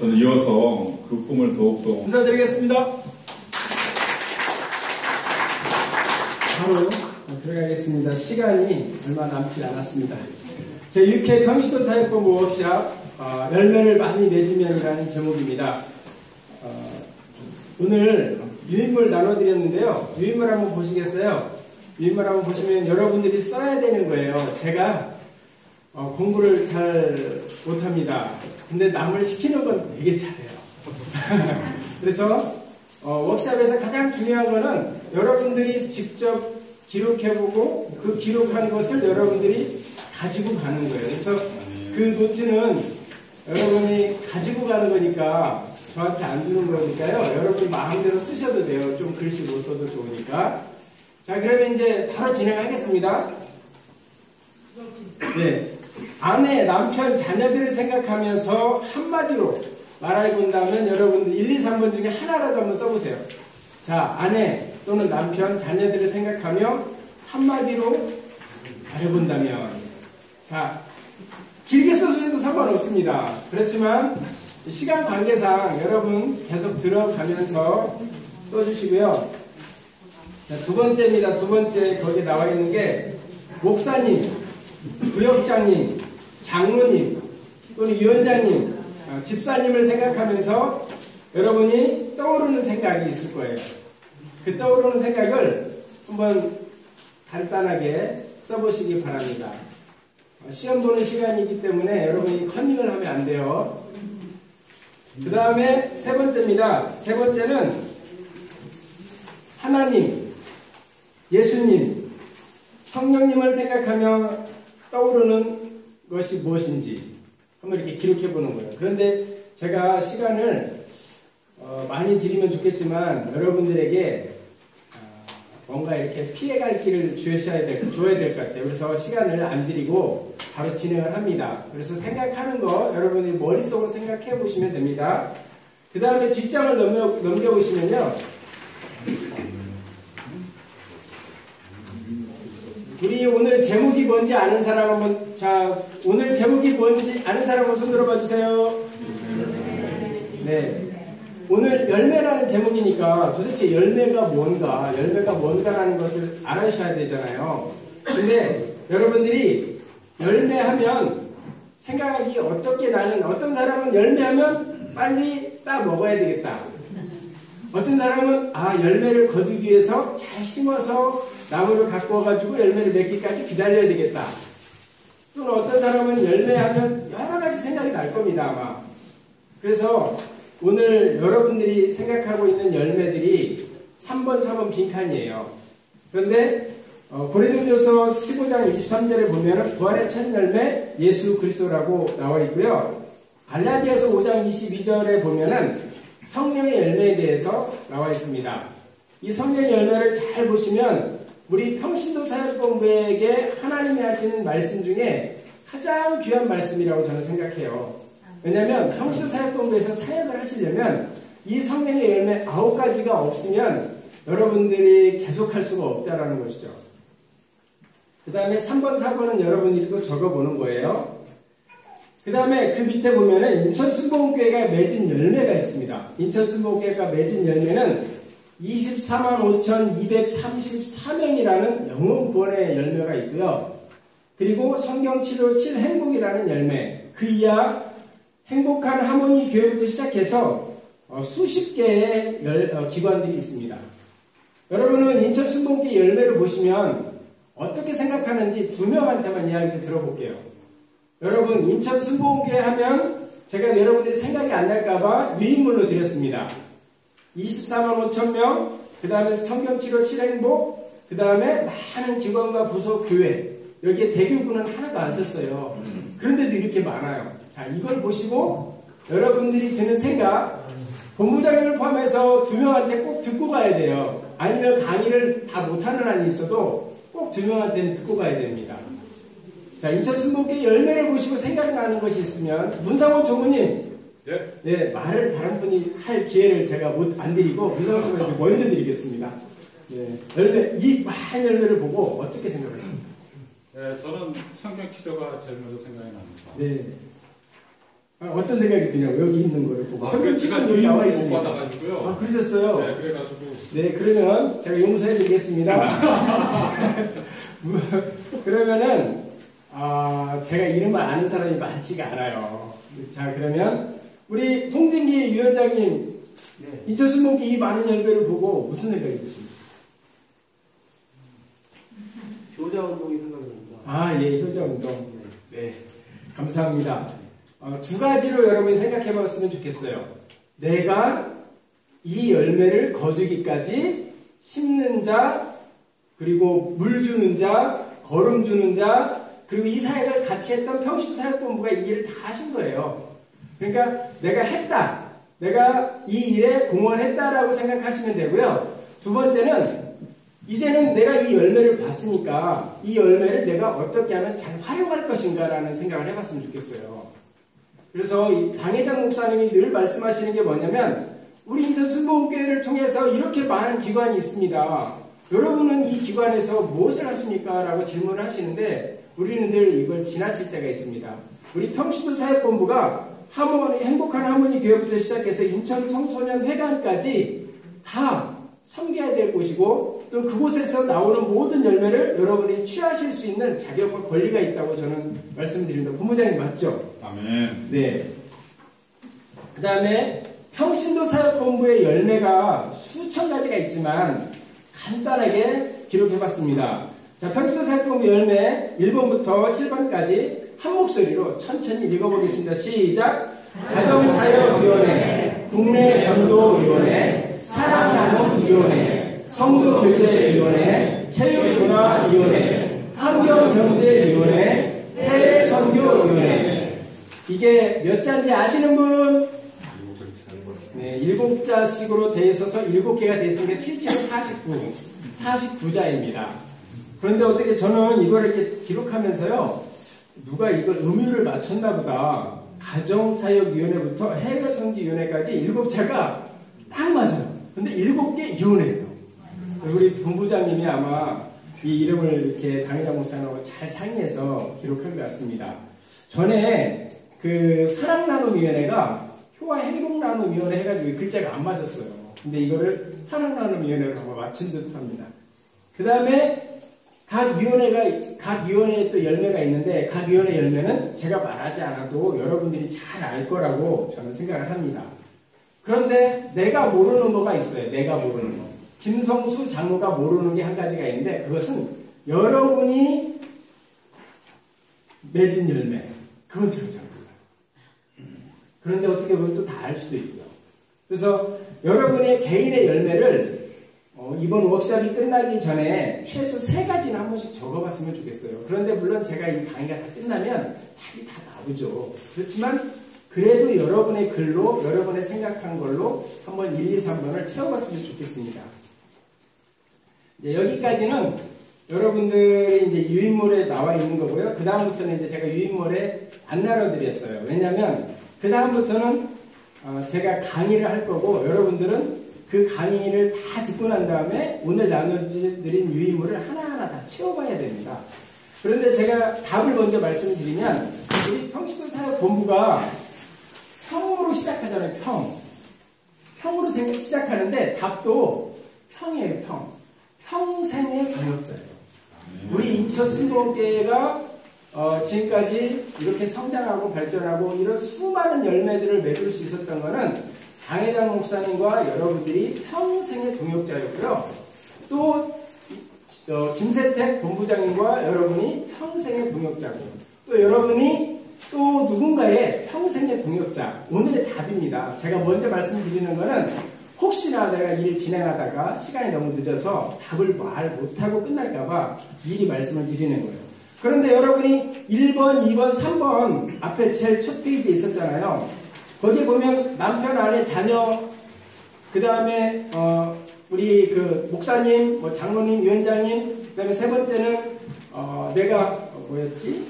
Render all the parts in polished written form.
저는 이어서 그 꿈을 더욱더 인사드리겠습니다. 바로 들어가겠습니다. 시간이 얼마 남지 않았습니다. 제6회 경시도 사역본부 워크샵 열매를 많이 맺으면이라는 제목입니다. 오늘 유인물 나눠드렸는데요. 유인물 한번 보시겠어요? 유인물 한번 보시면 여러분들이 써야 되는 거예요. 제가 공부를 잘 못합니다. 근데 남을 시키는 건 되게 잘해요. 그래서 워크샵에서 가장 중요한 거는 여러분들이 직접 기록해보고 그 기록한 것을 여러분들이 가지고 가는 거예요. 그래서 그 노트는 여러분이 가지고 가는 거니까 저한테 안 주는 거니까요. 여러분이 마음대로 쓰셔도 돼요. 좀 글씨 못 써도 좋으니까. 자, 그러면 이제 바로 진행하겠습니다. 네. 아내, 남편, 자녀들을 생각하면서 한마디로 말해본다면 여러분들 1, 2, 3번 중에 하나라도 한번 써보세요. 자, 아내 또는 남편, 자녀들을 생각하며 한마디로 말해본다면. 자, 길게 써주셔도 상관없습니다. 그렇지만 시간 관계상 여러분 계속 들어가면서 써주시고요. 자, 두 번째입니다. 두 번째 거기에 나와 있는 게 목사님, 부역장님, 장로님 또는 위원장님, 집사님을 생각하면서 여러분이 떠오르는 생각이 있을 거예요. 그 떠오르는 생각을 한번 간단하게 써보시기 바랍니다. 시험 보는 시간이기 때문에 여러분이 컨닝을 하면 안 돼요. 그 다음에 세 번째입니다. 세 번째는 하나님, 예수님, 성령님을 생각하며 떠오르는 것이 무엇인지 한번 이렇게 기록해 보는 거예요. 그런데 제가 시간을 많이 드리면 좋겠지만 여러분들에게 뭔가 이렇게 피해갈 길을 줘야 될 것 같아요. 그래서 시간을 안 드리고 바로 진행을 합니다. 그래서 생각하는 거 여러분이 머릿속으로 생각해 보시면 됩니다. 그 다음에 뒷장을 넘겨보시면요. 우리 오늘 제목이 뭔지 아는 사람 한번, 자, 오늘 제목이 뭔지 아는 사람 한번 손 들어봐 주세요. 네. 오늘 열매라는 제목이니까 도대체 열매가 뭔가라는 것을 알아주셔야 되잖아요. 근데 여러분들이 열매하면 생각이 어떻게 나는, 어떤 사람은 열매하면 빨리 따 먹어야 되겠다. 어떤 사람은 열매를 거두기 위해서 잘 심어서 나무를 갖고 와가지고 열매를 맺기까지 기다려야 되겠다. 또는 어떤 사람은 열매하면 여러 가지 생각이 날 겁니다, 아마. 그래서 오늘 여러분들이 생각하고 있는 열매들이 3번, 4번 빈칸이에요. 그런데 고린도전서 15장 23절에 보면 부활의 첫 열매 예수 그리스도라고 나와 있고요. 갈라디아서 5장 22절에 보면은 성령의 열매에 대해서 나와 있습니다. 이 성령의 열매를 잘 보시면 우리 평신도 사역본부에게 하나님이 하시는 말씀 중에 가장 귀한 말씀이라고 저는 생각해요. 왜냐하면 평신도 사역본부에서 사역을 하시려면 이 성령의 열매 9가지가 없으면 여러분들이 계속할 수가 없다라는 것이죠. 그 다음에 3번, 4번은 여러분들이 또 적어보는 거예요. 그 다음에 그 밑에 보면은 인천순복음교회가 맺은 열매가 있습니다. 인천순복음교회가 맺은 열매는 245,234명이라는 영혼 구원의 열매가 있고요. 그리고 성경치료 7행복이라는 열매, 그 이하 행복한 하모니 교회부터 시작해서 수십 개의 기관들이 있습니다. 여러분은 인천순복음교회 열매를 보시면 어떻게 생각하는지 두 명한테만 이야기를 들어볼게요. 여러분, 인천순복음교회 하면 제가 여러분들이 생각이 안 날까봐 유인물로 드렸습니다. 24만 5천 명, 그 다음에 성경치료 7행복, 그 다음에 많은 기관과 부서 교회, 여기에 대교구는 하나도 안 썼어요. 그런데도 이렇게 많아요. 자, 이걸 보시고 여러분들이 드는 생각, 본부장님을 포함해서 두 명한테 꼭 듣고 가야 돼요. 아니면 강의를 다 못하는 한이 있어도 꼭 두 명한테는 듣고 가야 됩니다. 자, 인천순복음교회 열매를 보시고 생각나는 것이 있으면 문상원 조무님, 네, 말을 다른 분이 할 기회를 제가 안 드리고 문상원 조무님께 먼저 드리겠습니다. 네, 열매, 이 많은 열매를 보고 어떻게 생각하십니까? 네, 저는 성경치료가 제일 먼저 생각이 납니다. 네. 어떤 생각이 드냐고, 여기 있는 거를 보고. 성경 제가 지금 여기 나와 못 있습니다. 받아가지고요. 아, 그러셨어요? 네, 그래가지고. 네, 그러면 제가 용서해 드리겠습니다. 그러면은, 제가 이름을 아는 사람이 많지가 않아요. 자, 그러면, 우리 통진기 위원장님, 네. 인천신문기 이 많은 열배를 보고 무슨 생각이 드십니까? 효자운동이 생각납니다. 아, 예, 효자운동. 네, 감사합니다. 두 가지로 여러분이 생각해 봤으면 좋겠어요. 내가 이 열매를 거두기까지 심는 자, 그리고 물 주는 자, 거름 주는 자, 그리고 이 사역을 같이 했던 평신사역본부가 이 일을 다 하신 거예요. 그러니까 내가 했다. 내가 이 일에 공헌했다라고 생각하시면 되고요. 두 번째는 이제는 내가 이 열매를 봤으니까 이 열매를 내가 어떻게 하면 잘 활용할 것인가라는 생각을 해봤으면 좋겠어요. 그래서 이 당회장 목사님이 늘 말씀하시는 게 뭐냐면 우리 인천순복음교회를 통해서 이렇게 많은 기관이 있습니다. 여러분은 이 기관에서 무엇을 하십니까? 라고 질문을 하시는데 우리는 늘 이걸 지나칠 때가 있습니다. 우리 평신도 사역본부가 행복한 하모니 교회부터 시작해서 인천 청소년 회관까지 다 섬겨야 될 곳이고 또 그곳에서 나오는 모든 열매를 여러분이 취하실 수 있는 자격과 권리가 있다고 저는 말씀드립니다. 본부장님 맞죠? 아멘. 네. 그 다음에 평신도 사역본부의 열매가 수천 가지가 있지만 간단하게 기록해봤습니다. 자, 평신도 사역본부 열매 1번부터 7번까지 한 목소리로 천천히 읽어보겠습니다. 시작! 가정사역위원회, 국내전도위원회, 사랑나눔위원회, 성도교제위원회, 체육문화위원회, 환경경제위원회, 해외선교위원회. 이게 몇 자인지 아시는 분? 네, 7자씩으로 되어 있어서 7개가 되어 있으니까 77은 49자입니다. 그런데 어떻게 저는 이걸 이렇게 기록하면서요, 누가 이걸 음유를 맞췄나 보다. 가정사역위원회부터 해외선교위원회까지 7자가 딱 맞아요. 근데 7개 위원회예요. 우리 본부장님이 아마 이 이름을 이렇게 당회장 목사님하고 잘 상의해서 기록한 것 같습니다. 전에 그 사랑나눔위원회가 효화행복나눔위원회 해가지고 글자가 안 맞았어요. 근데 이거를 사랑나눔위원회로 맞춘 듯 합니다. 그 다음에 각 위원회에 또 열매가 있는데 각 위원회 열매는 제가 말하지 않아도 여러분들이 잘 알 거라고 저는 생각을 합니다. 그런데 내가 모르는 거가 있어요. 내가 모르는 거. 김성수 장로가 모르는 게 한 가지가 있는데 그것은 여러분이 맺은 열매. 그건 제가 잘 몰라요. 그런데 어떻게 보면 또 다 알 수도 있고요. 그래서 여러분의 개인의 열매를 이번 워크숍이 끝나기 전에 최소 3가지는 한 번씩 적어봤으면 좋겠어요. 그런데 물론 제가 이 강의가 다 끝나면 답이 다 나오죠. 그렇지만 그래도 여러분의 글로 여러분의 생각한 걸로 한번 1, 2, 3번을 채워봤으면 좋겠습니다. 이제 여기까지는 여러분들이 이제 유인물에 나와 있는 거고요. 그 다음부터는 이제 제가 유인물에 안 나눠드렸어요. 왜냐하면 그 다음부터는 제가 강의를 할 거고 여러분들은 그 강의를 다 듣고 난 다음에 오늘 나눠드린 유인물을 하나하나 다 채워봐야 됩니다. 그런데 제가 답을 먼저 말씀드리면 우리 평신도 사역본부가 평으로 시작하잖아요. 평으로 시작하는데 답도 평이에요. 평생의 동역자예요. 우리 인천순복음교회가 지금까지 이렇게 성장하고 발전하고 이런 수많은 열매들을 맺을 수 있었던 것은 당회장 목사님과 여러분들이 평생의 동역자였고요. 또 김세택 본부장님과 여러분이 평생의 동역자고 또 여러분이 또 누군가의 평생의 동역자. 오늘의 답입니다. 제가 먼저 말씀드리는 것은 혹시나 내가 일을 진행하다가 시간이 너무 늦어서 답을 말 못하고 끝날까봐 미리 말씀을 드리는 거예요. 그런데 여러분이 1번, 2번, 3번 앞에 제일 첫 페이지에 있었잖아요. 거기에 보면 남편, 아내, 자녀, 그 다음에 우리 그 목사님, 뭐 장로님, 위원장님, 그 다음에 세 번째는 내가 뭐였지?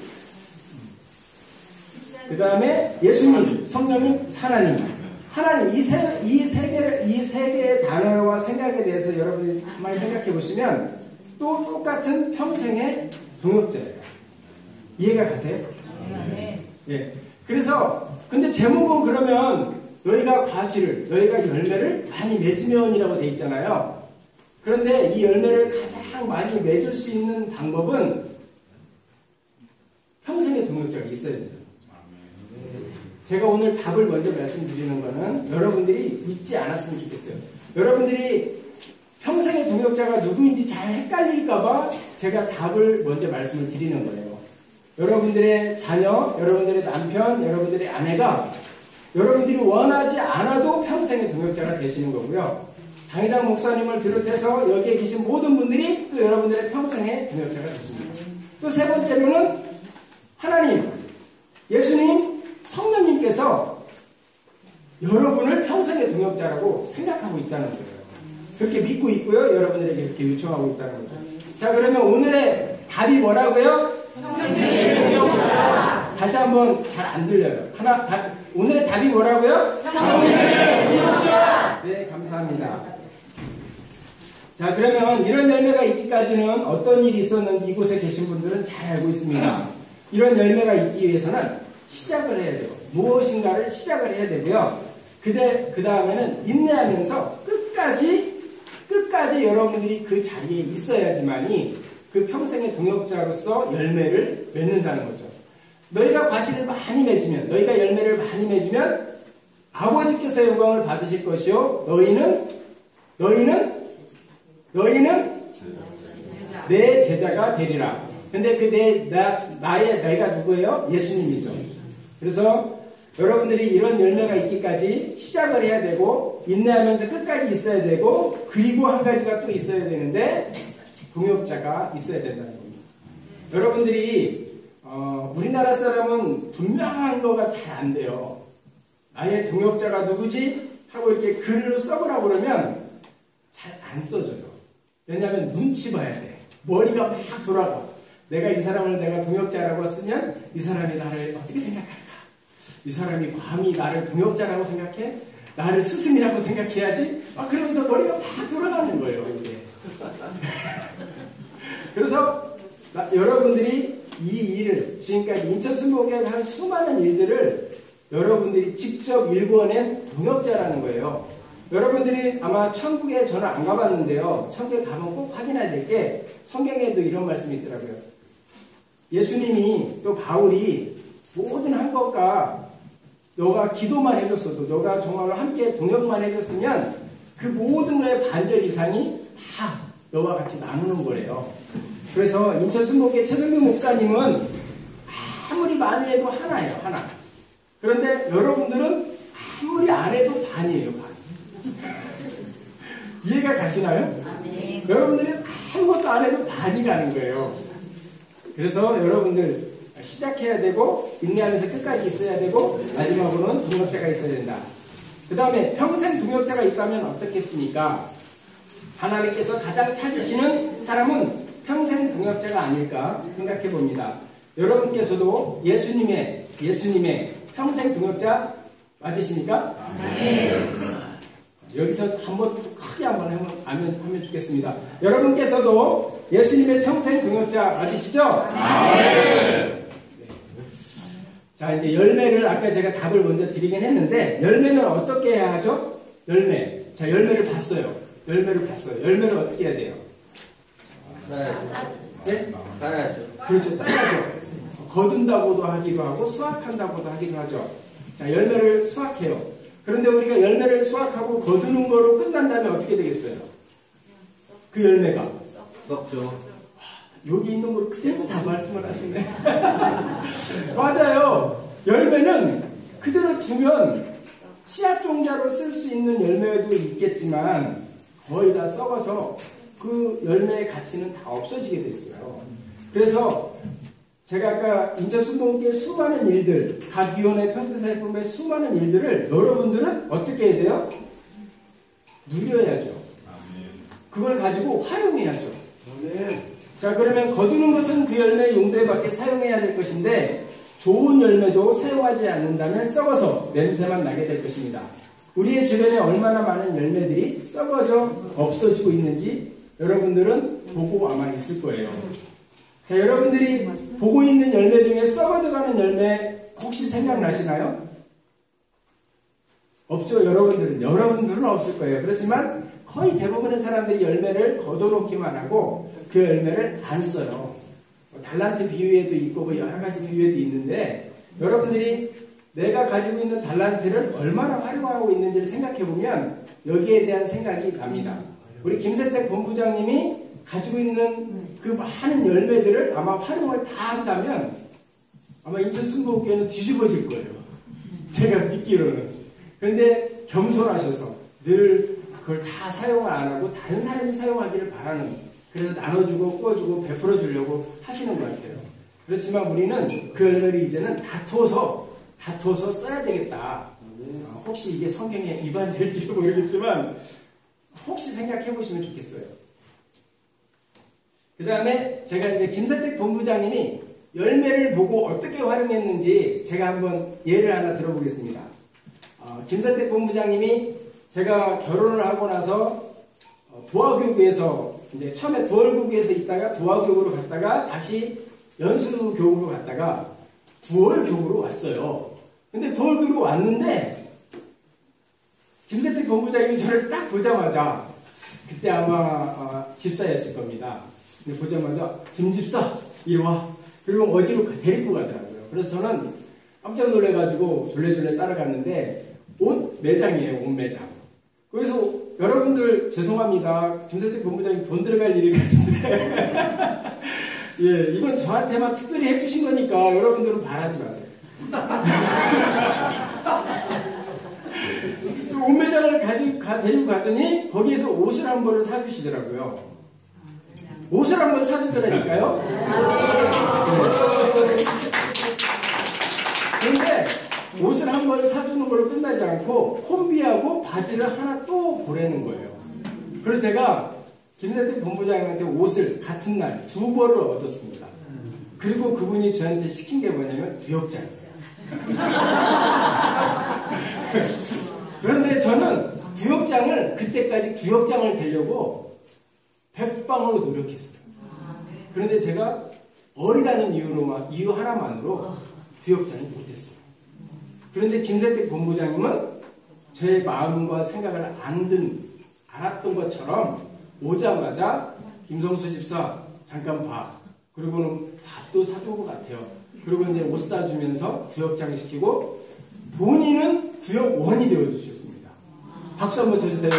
그 다음에 예수님, 성령님, 하나님 이 세 개의 단어와 생각에 대해서 여러분이 가만히 생각해 보시면 또 똑같은 평생의 동역자예요. 이해가 가세요? 네. 예. 그래서 근데 제목은 그러면 너희가 과실을, 너희가 열매를 많이 맺으면이라고 돼 있잖아요. 그런데 이 열매를 가장 많이 맺을 수 있는 방법은 평생의 동역자가 있어야 된다. 제가 오늘 답을 먼저 말씀드리는 거는 여러분들이 잊지 않았으면 좋겠어요. 여러분들이 평생의 동역자가 누구인지 잘 헷갈릴까봐 제가 답을 먼저 말씀을 드리는 거예요. 여러분들의 자녀, 여러분들의 남편, 여러분들의 아내가 여러분들이 원하지 않아도 평생의 동역자가 되시는 거고요. 당회장 목사님을 비롯해서 여기에 계신 모든 분들이 또 여러분들의 평생의 동역자가 되십니다. 또 세 번째로는 하나님, 예수님, 성령님께서 여러분을 평생의 동역자라고 생각하고 있다는 거예요. 그렇게 믿고 있고요. 여러분들에게 그렇게 요청하고 있다는 거죠. 자, 그러면 오늘의 답이 뭐라고요? 평생의 동역자. 다시 한번 잘 안 들려요. 오늘의 답이 뭐라고요? 평생의 동역자. 네, 감사합니다. 자, 그러면 이런 열매가 있기까지는 어떤 일이 있었는지 이곳에 계신 분들은 잘 알고 있습니다. 이런 열매가 있기 위해서는 시작을 해야 돼요. 무엇인가를 시작을 해야 되고요. 그 다음에는 인내하면서 끝까지 여러분들이 그 자리에 있어야지만이 그 평생의 동역자로서 열매를 맺는다는 거죠. 너희가 과실을 많이 맺으면, 너희가 열매를 많이 맺으면 아버지께서 영광을 받으실 것이요. 너희는 내 제자가 되리라. 근데 내가 누구예요? 예수님이죠. 그래서 여러분들이 이런 열매가 있기까지 시작을 해야 되고, 인내하면서 끝까지 있어야 되고, 그리고 한 가지가 또 있어야 되는데, 동역자가 있어야 된다는 겁니다. 여러분들이, 우리나라 사람은 분명한 거가 잘 안 돼요. 나의 동역자가 누구지? 하고 이렇게 글로 써보라고 그러면 잘 안 써져요. 왜냐하면 눈치 봐야 돼. 머리가 막 돌아가. 내가 이 사람을 내가 동역자라고 쓰면 이 사람이 나를 어떻게 생각할까? 이 사람이 감히 나를 동역자라고 생각해? 나를 스승이라고 생각해야지? 그러면서 머리가 막 돌아가는 거예요, 이게. 그래서 여러분들이 이 일을, 지금까지 인천순복에 한 수많은 일들을 여러분들이 직접 일궈낸 동역자라는 거예요. 여러분들이 아마 천국에 저는 안 가봤는데요. 천국에 가면 꼭 확인해야 될 게 성경에도 이런 말씀이 있더라고요. 예수님이 또 바울이 모든 한 것과 너가 기도만 해줬어도, 너가 정말 함께 동역만 해줬으면 그 모든 거의 반절 이상이 다 너와 같이 나누는 거래요. 그래서 인천순복의 최성규 목사님은 아무리 많이 해도 하나예요, 하나. 그런데 여러분들은 아무리 안 해도 반이에요, 반. 이해가 가시나요? 네. 여러분들이 아무것도 안 해도 반이 가는 거예요. 그래서 여러분들 시작해야 되고, 인내하면서 끝까지 있어야 되고, 마지막으로는 동역자가 있어야 된다. 그 다음에 평생 동역자가 있다면 어떻겠습니까? 하나님께서 가장 찾으시는 사람은 평생 동역자가 아닐까 생각해 봅니다. 여러분께서도 예수님의 평생 동역자 맞으십니까? 네. 여기서 한번 크게 한번 하면 좋겠습니다. 여러분께서도 예수님의 평생 동역자 맞으시죠? 네. 자, 이제 열매를 아까 제가 답을 먼저 드리긴 했는데, 열매는 어떻게 해야 하죠? 열매. 자, 열매를 봤어요. 열매를 어떻게 해야 돼요? 따야죠. 네? 따야죠. 그렇죠. 따야죠. 거둔다고도 하기도 하고 수확한다고도 하기도 하죠. 자, 열매를 수확해요. 그런데 우리가 열매를 수확하고 거두는 거로 끝난다면 어떻게 되겠어요? 그 열매가 썩죠. 여기 있는 걸 그대로 다 말씀을 하시네. 맞아요. 열매는 그대로 두면 씨앗 종자로 쓸 수 있는 열매도 있겠지만 거의 다 썩어서 그 열매의 가치는 다 없어지게 됐어요. 그래서 제가 아까 인천순복의 수많은 일들, 각 위원회 편수사회품의 수많은 일들을 여러분들은 어떻게 해야 돼요? 누려야죠. 그걸 가지고 활용해야죠. 자, 그러면 거두는 것은 그 열매의 용도에 맞게 사용해야 될 것인데, 좋은 열매도 사용하지 않는다면 썩어서 냄새만 나게 될 것입니다. 우리의 주변에 얼마나 많은 열매들이 썩어져 없어지고 있는지 여러분들은 보고 아마 있을 거예요. 자, 여러분들이 보고 있는 열매 중에 썩어져가는 열매 혹시 생각나시나요? 없죠. 여러분들은 없을 거예요. 그렇지만 거의 대부분의 사람들이 열매를 거둬놓기만 하고 그 열매를 안 써요. 달란트 비유에도 있고 뭐 여러 가지 비유에도 있는데 여러분들이 내가 가지고 있는 달란트를 얼마나 활용하고 있는지를 생각해 보면 여기에 대한 생각이 납니다. 우리 김세택 본부장님이 가지고 있는 그 많은 열매들을 아마 활용을 다 한다면 아마 인천 순복교회는 뒤집어질 거예요. 제가 믿기로는. 그런데 겸손하셔서 늘 그걸 다 사용을 안 하고 다른 사람이 사용하기를 바라는, 그래서 나눠주고 꾸어주고 베풀어 주려고 하시는 것 같아요. 그렇지만 우리는 그 열매를 이제는 다투어서 써야 되겠다. 혹시 이게 성경에 위반될지도 모르겠지만 혹시 생각해 보시면 좋겠어요. 그 다음에 제가 이제 김세택 본부장님이 열매를 보고 어떻게 활용했는지 제가 한번 예를 하나 들어보겠습니다. 김세택 본부장님이 제가 결혼을 하고 나서 도화교구에서 이제 처음에 두월교구에서 있다가 도화교구로 갔다가 다시 연수교구로 갔다가 두월교구로 왔어요. 근데 두월교구로 왔는데 김세택 본부장님이 저를 딱 보자마자, 그때 아마 집사였을 겁니다. 근데 보자마자 김집사 이리 와. 그리고 어디로 데리고 가더라고요. 그래서 저는 깜짝 놀래가지고 졸래졸래 따라갔는데 옷 매장이에요. 옷 매장. 그래서 여러분들 죄송합니다. 김세택 본부장님 돈 들어갈 일이 같은데 예, 이건 저한테만 특별히 해주신 거니까 여러분들은 바라지 마세요. 옷 매장을 데리고 가더니 거기에서 옷을 한 벌을 사주시더라고요. 옷을 한 번 사주더라니까요. 그런데 옷을 한 번 사주는 걸로 끝나지 않고 콤비하고 바지를 하나 또 보내는 거예요. 그래서 제가 김세택 본부장님한테 옷을 같은 날 2벌을 얻었습니다. 그리고 그분이 저한테 시킨 게 뭐냐면 구역장이에요. 그런데 저는 구역장을 그때까지 구역장을 되려고 백방으로 노력했어요. 그런데 제가 어리다는 이유 하나만으로 구역장이 못했어요. 그런데 김세택 본부장님은 제 마음과 생각을 알았던 것처럼 오자마자 김성수 집사 잠깐 봐. 그리고는 밥도 사준 것 같아요. 그리고 이제 옷 사주면서 구역장 시키고 본인은 구역원이 되어주셨습니다. 박수 한번 쳐주세요.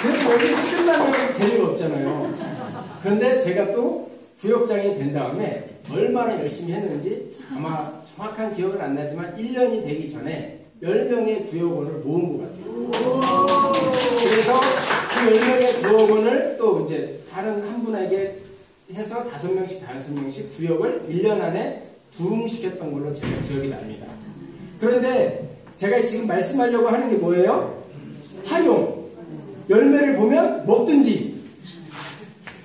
그래서 여기서 끝나면 재미가 없잖아요. 그런데 제가 또 구역장이 된 다음에 얼마나 열심히 했는지 아마 정확한 기억은 안 나지만 1년이 되기 전에 10명의 구역원을 모은 것 같아요. 그래서 그 10명의 구역원을 또 이제 다른 한 분에게 해서 5명씩 구역을 1년 안에 부흥시켰던 걸로 제가 기억이 납니다. 그런데 제가 지금 말씀하려고 하는 게 뭐예요? 활용. 열매를 보면 먹든지,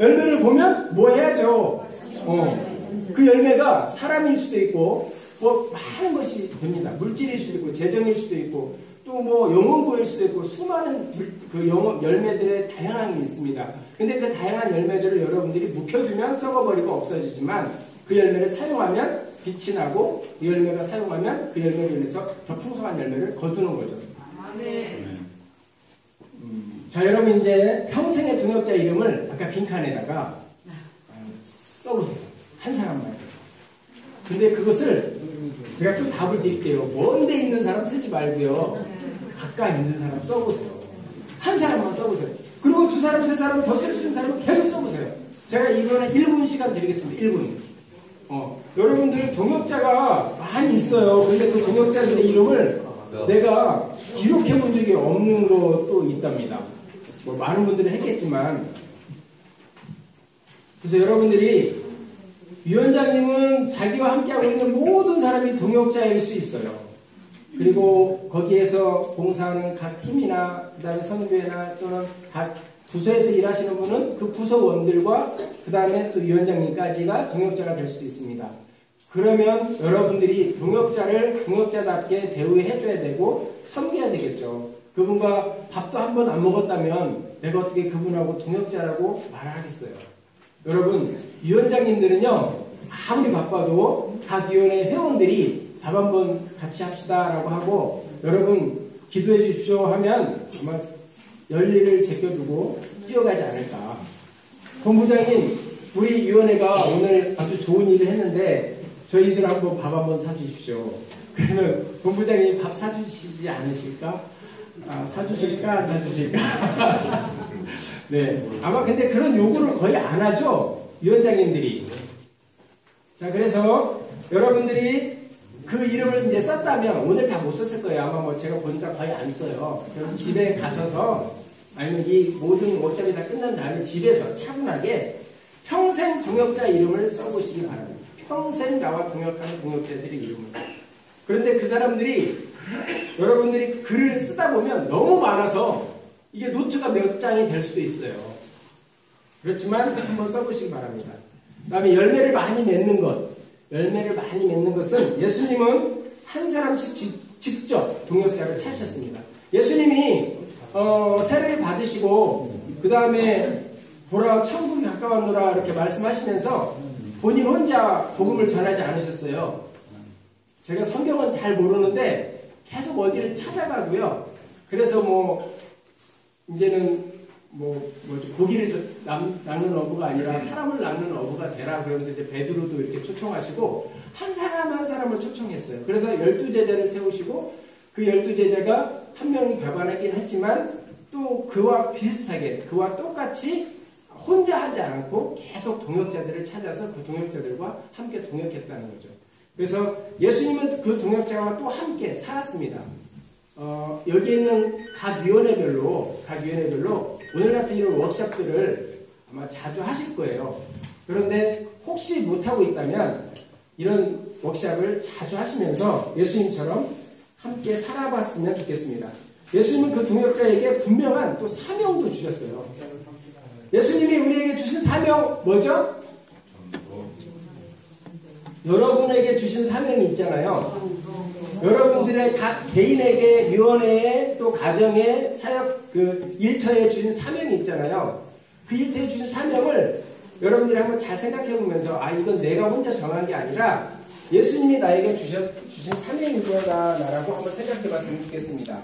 열매를 보면 뭐 해야죠? 그 열매가 사람일 수도 있고, 뭐 많은 것이 됩니다. 물질일 수도 있고, 재정일 수도 있고, 또 뭐 영혼보일 수도 있고, 수많은 그 열매들의 다양함이 있습니다. 근데 그 다양한 열매들을 여러분들이 묵혀주면 썩어버리고 없어지지만, 그 열매를 사용하면 빛이 나고, 그 열매가 사용하면 그 열매를 위해서 더 풍성한 열매를 거두는 거죠. 자, 여러분 이제 평생의 동역자 이름을 아까 빈칸에다가 써보세요. 한 사람만. 근데 그것을 제가 좀 답을 드릴게요. 먼데 있는 사람 쓰지 말고요. 가까이 있는 사람 써보세요. 한 사람만 써보세요. 그리고 2사람, 3사람 더 쓸 수 있는 사람은 계속 써보세요. 제가 이번에 1분 시간 드리겠습니다. 1분. 여러분들 동역자가 많이 있어요. 근데 그 동역자들의 이름을 내가 기록해 본 적이 없는 것도 있답니다. 뭐 많은 분들이 했겠지만. 그래서 여러분들이 위원장님은 자기와 함께하고 있는 모든 사람이 동역자일 수 있어요. 그리고 거기에서 봉사하는 각 팀이나 그 다음에 선교회나 또는 각 부서에서 일하시는 분은 그 부서원들과 그 다음에 또 위원장님까지가 동역자가 될 수도 있습니다. 그러면 여러분들이 동역자를 동역자답게 대우해줘야 되고 섬겨야 되겠죠. 그분과 밥도 한 번 안 먹었다면 내가 어떻게 그분하고 동역자라고 말을 하겠어요. 여러분, 위원장님들은요 아무리 바빠도 각 위원회 회원들이 밥 한번 같이 합시다라고 하고 여러분 기도해 주십시오 하면 아마 열일을 제껴두고 뛰어가지 않을까. 본부장님, 우리 위원회가 오늘 아주 좋은 일을 했는데 저희들 한번 밥 한번 사주십시오. 그러면 본부장님 밥 사주시지 않으실까? 사주실까? 안 사주실까? 네. 아마 근데 그런 요구를 거의 안 하죠? 위원장님들이. 자, 그래서 여러분들이 그 이름을 이제 썼다면 오늘 다 못 썼을 거예요. 아마 뭐 제가 보니까 거의 안 써요. 그럼 집에 가서서 아니면 이 모든 워크숍이 다 끝난 다음에 집에서 차분하게 평생 동역자 이름을 써보시기 바랍니다. 평생 나와 동역하는 동역자들의 이름을. 그런데 그 사람들이 여러분들이 글을 쓰다 보면 너무 많아서 이게 노트가 몇 장이 될 수도 있어요. 그렇지만 한번 써보시기 바랍니다. 그 다음에 열매를 많이 맺는 것. 열매를 많이 맺는 것은 예수님은 한 사람씩 직접 동역자를 찾으셨습니다. 예수님이 세례를 받으시고 그 다음에 보라 천국이 가까웠노라 이렇게 말씀하시면서 본인 혼자 복음을 전하지 않으셨어요. 제가 성경은 잘 모르는데 계속 어디를 찾아가고요. 그래서 뭐 이제는 고기를 낚는 어부가 아니라 사람을 낚는 어부가 되라 그러면서 이제 베드로도 이렇게 초청하시고 한 사람 한 사람을 초청했어요. 그래서 12제자를 세우시고 그 12제자가 한 명이 배반하긴 했지만 또 그와 비슷하게 그와 똑같이 혼자 하지 않고 계속 동역자들을 찾아서 그 동역자들과 함께 동역했다는 거죠. 그래서 예수님은 그 동역자와 또 함께 살았습니다. 여기 있는 각 위원회별로 오늘 같은 이런 워크숍들을 아마 자주 하실 거예요. 그런데 혹시 못하고 있다면 이런 워크숍을 자주 하시면서 예수님처럼 함께 살아봤으면 좋겠습니다. 예수님은 그 동역자에게 분명한 또 사명도 주셨어요. 예수님이 우리에게 주신 사명 뭐죠? 여러분에게 주신 사명이 있잖아요. 여러분들의 각 개인에게, 위원회에, 또 가정에, 사역, 일터에 주신 사명이 있잖아요. 그 일터에 주신 사명을 여러분들이 한번 잘 생각해 보면서, 이건 내가 혼자 정한 게 아니라 예수님이 나에게 주신 사명이 뭐다라고 한번 생각해 봤으면 좋겠습니다.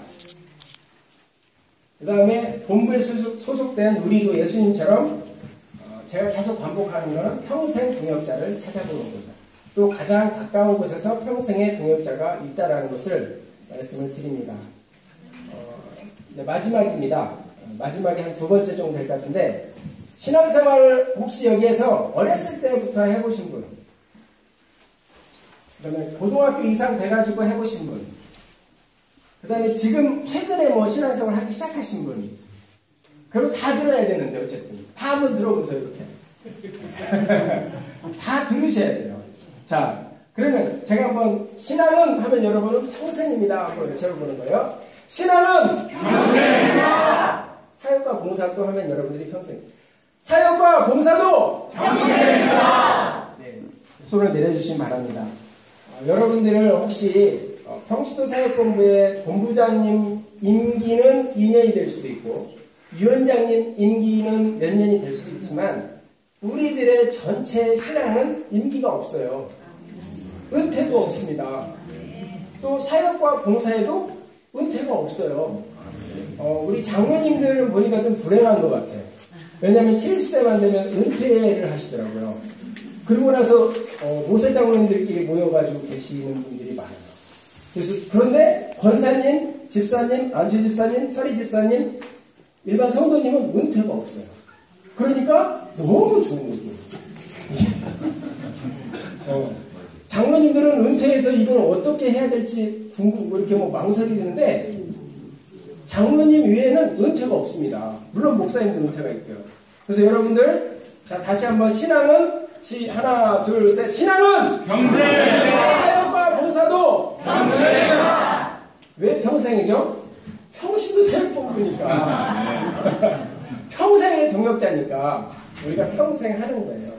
그 다음에 본부에 소속된 우리도 예수님처럼 제가 계속 반복하는 것은 평생 동역자를 찾아보는 겁니다. 또 가장 가까운 곳에서 평생의 동역자가 있다라는 것을 말씀을 드립니다. 네, 마지막입니다. 마지막에 한 두 번째 정도 될 것 같은데 신앙생활을 혹시 여기에서 어렸을 때부터 해보신 분, 그 다음에 고등학교 이상 돼가지고 해보신 분, 그 다음에 지금 최근에 뭐 신앙생활 하기 시작하신 분이, 그리고 다 들어야 되는데 어쨌든 다 한번 들어보세요. 이렇게 다 들으셔야 돼요. 자, 그러면 제가 한번 신앙은 하면 여러분은 평생입니다 한번 외쳐보는 거예요. 신앙은 평생입니다. 사역과 봉사도 하면 여러분들이 평생. 사역과 봉사도 평생입니다. 네, 손을 내려주시기 바랍니다. 여러분들을 혹시 평시도 사역본부의 본부장님 임기는 2년이 될 수도 있고 위원장님 임기는 몇 년이 될 수도 있지만 우리들의 전체 신앙은 임기가 없어요. 은퇴도 없습니다. 또 사역과 봉사에도 은퇴가 없어요. 우리 장로님들은 보니까 좀 불행한 것 같아요. 왜냐하면 70세만 되면 은퇴를 하시더라고요. 그러고 나서 모세 장로님들끼리 모여가지고 계시는 분들이 많아요. 그래서 그런데 권사님, 집사님, 안수 집사님, 서리 집사님, 일반 성도님은 은퇴가 없어요. 그러니까 너무 좋은 거죠. 장로님들은 은퇴해서 이걸 어떻게 해야 될지 이렇게 망설이는데 장로님 외에는 은퇴가 없습니다. 물론 목사님도 은퇴가 있고요. 그래서 여러분들 자 다시 한번 신앙은 하나 둘 셋 신앙은 평생 사역과 봉사도 평생 왜 평생이죠? 평신도 사역본부니까 평생의 동역자니까 우리가 평생 하는 거예요.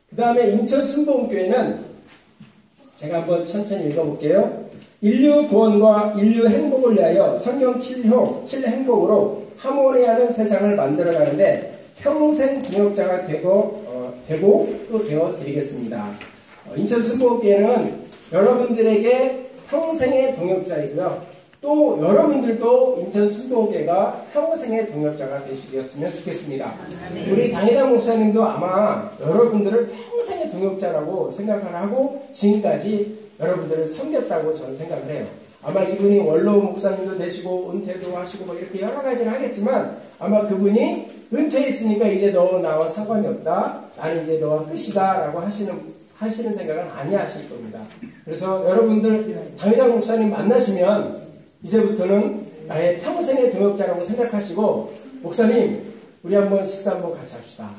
그 다음에 인천 순복음교회는 제가 한번 천천히 읽어볼게요. 인류 구원과 인류 행복을 위하여 성경 7행복으로 하모니하는 세상을 만들어가는데 평생 동역자가 되고 또 되어 드리겠습니다. 인천 순복음교회는 여러분들에게 평생의 동역자이고요. 또 여러분들도 인천 순복음교회가 평생의 동역자가 되시겠으면 좋겠습니다. 우리 당회장 목사님도 아마 여러분들을 평생의 동역자라고 생각을 하고 지금까지 여러분들을 섬겼다고 저는 생각을 해요. 아마 이분이 원로 목사님도 되시고 은퇴도 하시고 뭐 이렇게 여러 가지를 하겠지만 아마 그분이 은퇴했으니까 이제 너 나와 상관이 없다. 나는 이제 너와 끝이다. 라고 하시는 생각은 아니 하실 겁니다. 그래서 여러분들 당회장 목사님 만나시면 이제부터는 나의 평생의 동역자라고 생각하시고 목사님 우리 한번 식사 한번 같이 합시다.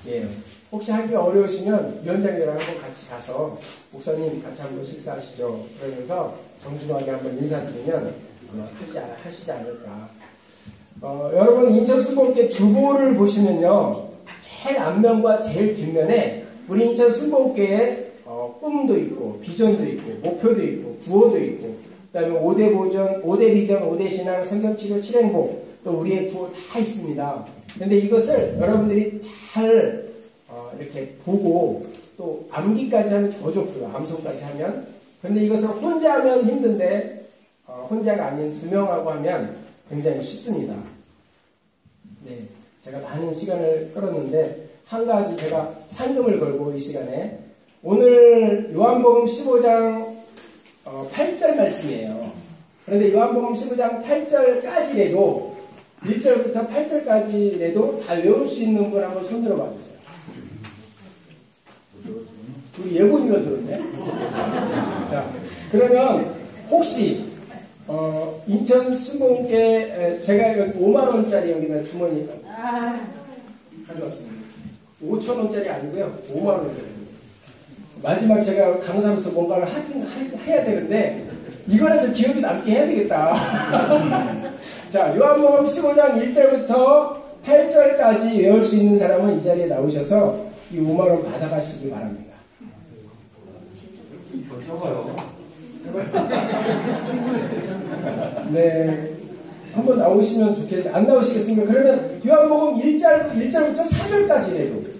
예. 혹시 하기가 어려우시면 위원장님이랑 한번 같이 가서 목사님 같이 한번 식사하시죠. 그러면서 정중하게 한번 인사드리면 하시지 않을까. 여러분 인천 순복음교회 주보를 보시면요. 제일 앞면과 제일 뒷면에 우리 인천 순복음교회에 꿈도 있고 비전도 있고 목표도 있고 구호도 있고 그 다음에 5대 비전, 5대 신앙, 성경치료, 7행복 또 우리의 구호 다 있습니다. 그런데 이것을 여러분들이 잘 이렇게 보고 또 암기까지 하면 더 좋고요. 암송까지 하면. 그런데 이것을 혼자 하면 힘든데 혼자가 아닌 두 명하고 하면 굉장히 쉽습니다. 네, 제가 많은 시간을 끌었는데 한 가지 제가 상금을 걸고 이 시간에 오늘 요한복음 15장 8절 말씀이에요. 그런데 요한복음 15장 8절까지라도 1절부터 8절까지라도 다 외울 수 있는 분 한번 손 들어봐 주세요. 우리 예고니가 들었네. 자, 그러면 혹시 인천 순복음교회 제가 여기 5만원짜리 여기다 주머니 가져왔습니다. 5천원짜리 아니고요. 5만원짜리. 마지막 제가 강사로서 뭔가를 해야 되는데 이거라도 기억이 남게 해야 되겠다. 자, 요한복음 15장 1절부터 8절까지 외울 수 있는 사람은 이 자리에 나오셔서 이 5만원 받아가시기 바랍니다. 적어요. 네. 한번 나오시면 좋겠는데, 안 나오시겠습니까? 그러면 요한복음 1절부터 4절까지라도.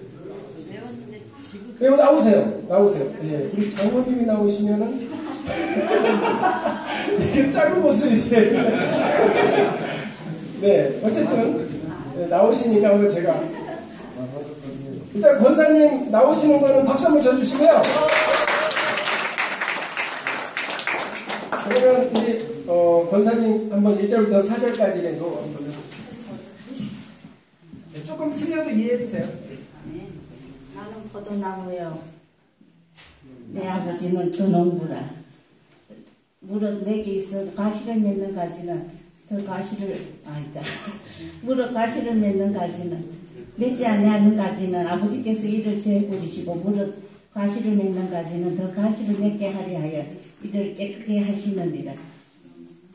네, 나오세요. 나오세요. 네. 우리 장모님이 나오시면은, 이게 작은 모습이에요. 네. 어쨌든, 네, 나오시니까 오늘 제가. 일단 권사님 나오시는 거는 박수 한번 쳐주시고요. 그러면 우리 권사님 한번 1절부터 4절까지라도 한번 조금 틀려도 이해해주세요. 나는 포도나무요. 내 아버지는 두농부라. 무릇 내게 있어 가시를 맺는 가지는 더 가시를 아니다. 무릇 가시를 맺는 가지는 맺지 아니하는 가지는 아버지께서 이를 제해버리시고 무릇 가시를 맺는 가지는 더 가시를 맺게 하려 하여 이를 깨끗게 하시느니라.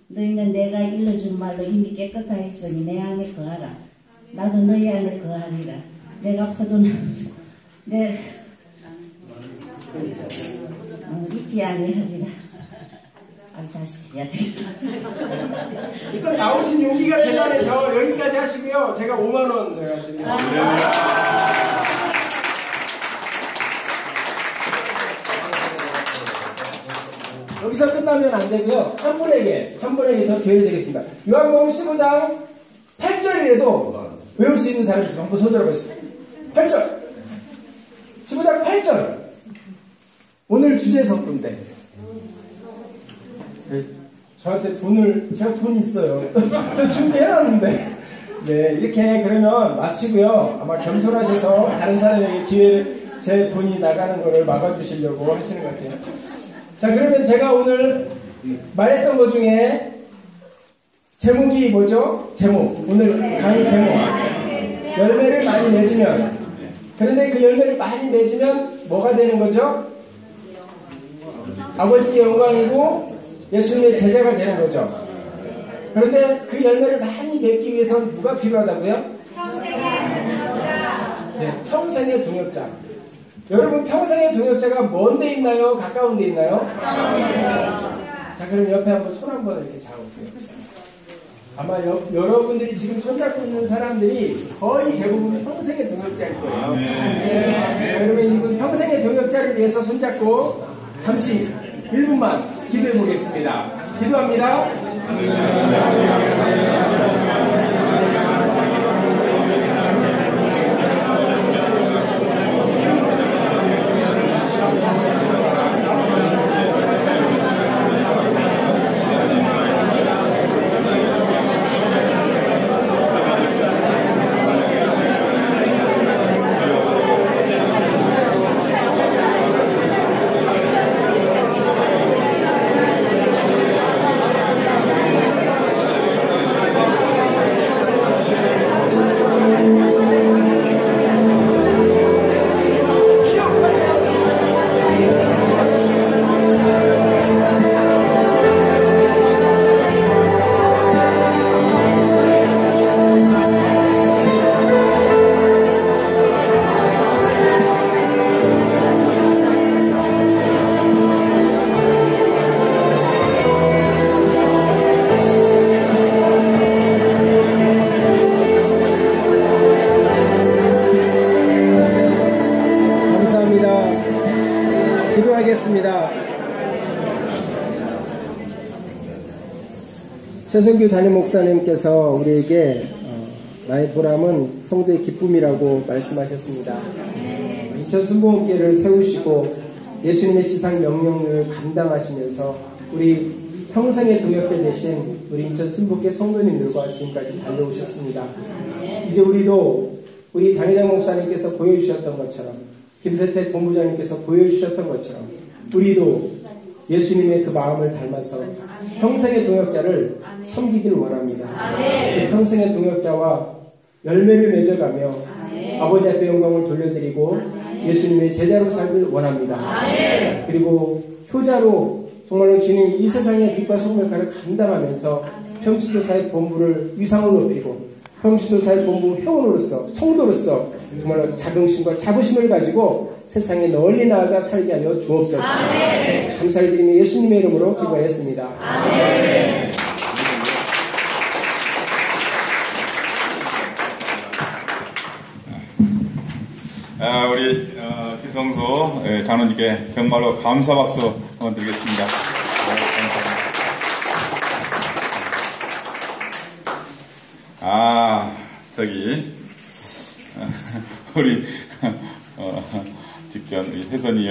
너희는 내가 일러준 말로 이미 깨끗하였으니 내 안에 거하라. 나도 너희 안에 거하리라. 내가 포도나무 잊지 아니하리라. 다시 해야 되겠다. 일단 나오신 용기가 대단해서 여기까지 하시고요. 제가 5만원 드립니다. 여기서 끝나면 안 되고요. 한 분에게 더 기회를 드리겠습니다. 요한복음 15장 8절이라도 외울 수 있는 사람이 있으면 한번 손 들어보세요. 8절. 15장 8절. 오늘 주제 석군데. 저한테 제가 돈 있어요. 또 준비해놨는데. 네, 이렇게 그러면 마치고요. 아마 겸손하셔서 다른 사람에게 기회를, 제 돈이 나가는 거를 막아주시려고 하시는 것 같아요. 자, 그러면 제가 오늘 말했던 것 중에 제목이 뭐죠? 제목. 오늘 강의 제목. 열매를 많이 맺으면. 그런데 그 열매를 많이 맺으면 뭐가 되는 거죠? 아버지께 영광이고 예수님의 제자가 되는 거죠. 그런데 그 열매를 많이 맺기 위해서는 누가 필요하다고요? 네, 평생의 동역자. 여러분 평생의 동역자가 먼 데 있나요? 가까운 데 있나요? 자, 그럼 옆에 한번 손 한번 이렇게 잡으세요. 아마 여러분들이 지금 손잡고 있는 사람들이 거의 대부분 평생의 동역자일 거예요. 네, 그러면 이분 평생의 동역자를 위해서 손잡고 잠시 1분만 기도해 보겠습니다. 기도합니다. 기도하겠습니다. 최성규 담임 목사님께서 우리에게 나의 보람은 성도의 기쁨이라고 말씀하셨습니다. 인천 순복음교회를 세우시고 예수님의 지상 명령을 감당하시면서 우리 평생의 동역자 되신 우리 인천 순복음교회 성도님들과 지금까지 달려오셨습니다. 이제 우리도 우리 담임 목사님께서 보여주셨던 것처럼, 김세태 본부장님께서 보여주셨던 것처럼 우리도 예수님의 그 마음을 닮아서 평생의 동역자를 섬기길 원합니다. 그 평생의 동역자와 열매를 맺어가며 아버지 앞에 영광을 돌려드리고 예수님의 제자로 살길 원합니다. 그리고 효자로 정말로 주님 이 세상의 빛과 소금의 역할을 감당하면서 평신도사의 본부를 위상을 높이고 평신도사의 본부 회원으로서 성도로서 정말로 자긍심과 자부심을 가지고 세상에 널리 나아가 살게 하여 주옵소서. 감사를 드리며 예수님의 이름으로 기도하였습니다. 아멘. 우리 기성소 장로님께 정말로 감사 박수 드리겠습니다. 저기 우리 직전 우리 혜선이